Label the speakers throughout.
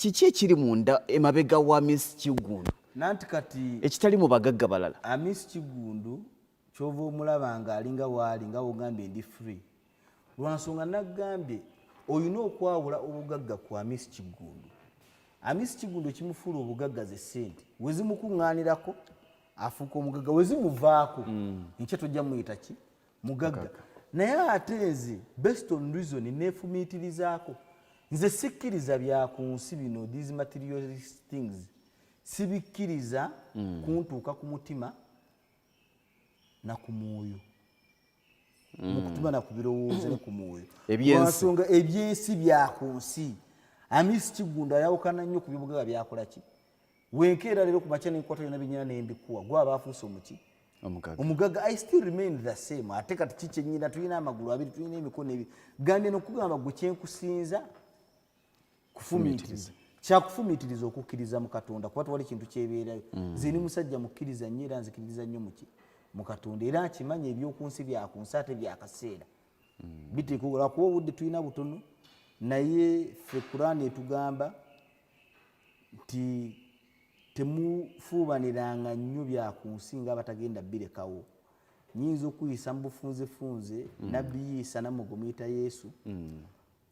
Speaker 1: kiki ekiri munda emabega wa Miss Kigundu
Speaker 2: nanti kati
Speaker 1: ekitali mu bagagga balala
Speaker 2: Miss Kigundu kyova omulaba nga alinga waali nga wogambye ndi free lwansonga nagambye oyina okwawula obugagga kwa Miss Kigundu. Miss Kigundu kimufuula obugagga ze ssente wezimukuŋŋaanirako afuuka omugagga wezimuvaako nkye tojja muyita ki mugagga naye ate nze based on reason neefumiitirizaako nze sikkiriza bya ku nsi bino these materialist things sibikkiriza kuntuuka ku mutima na ku mwoyo mu kutuba na ku birowoozo ne ku mwoyo lwansonga ebyensi bya ku nsi. Miss Kigundu ayawukana nnyo ku byobugagga byakola ki wenkeera leero ku makya n'enkwata yonna binyina n'embikuwa gwe aba afuuse omuki omugagga. I still remain the same. Ate kati kiki ennyina tulina amagulu abiri tulina emikono ebiri gambye n'okugamba gwe kyenkusinza kufumiitiriza kyakufumiitiriza okukkiriza mu Katonda kuba tewali kintu kyebeerayo nze ni musajja mukkiriza nnyo era nzikiriza nnyo muki mu Katonda era nkimanya ebyoku nsi bya ku nsi ate bya kaseera biteekwa kuba obudde tulina butono naye ffe Kurani etugamba nti temufuubaniranga nnyo bya ku nsi ng'abatagenda birekawo. Nyinza okuyisa mu bufunzefunze nabbi Yiisa namugumuyita Yesu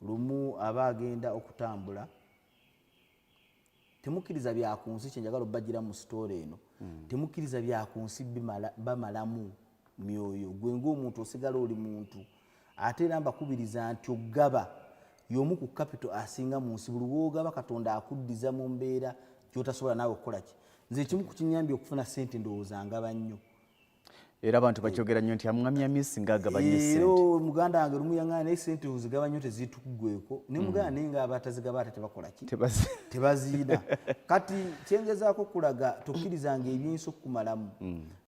Speaker 2: lumu aba agenda okutambula temukkiriza bya ku nsi kyenjagala obbagira mu sitoole eno temukkiriza bya ku nsi bamalamu myoyo gwe ng'omuntu osigala oli muntu ate era mbakubiriza nti ogaba y'omu ku capital asinga mu nsi buli w'ogaba Katonda akuddiza mu mbeera gy'otasobola naawe okukola ki. Nze ekimu ku kinyambye okufuna ssente ndowooza ngaba nnyo
Speaker 1: era abantu bakyogera nnyo nti amwamya Miss ng'agaba nnyo ssente.
Speaker 2: Era muganda wange lumu yaŋŋaana naye ssente ozigaba nnyo tezituggweko ne muganda naye ng'abatazigaba ate tebakola ki tebaziina kati kyengezaako kulaga tokkirizanga ebyinsi okukumalamu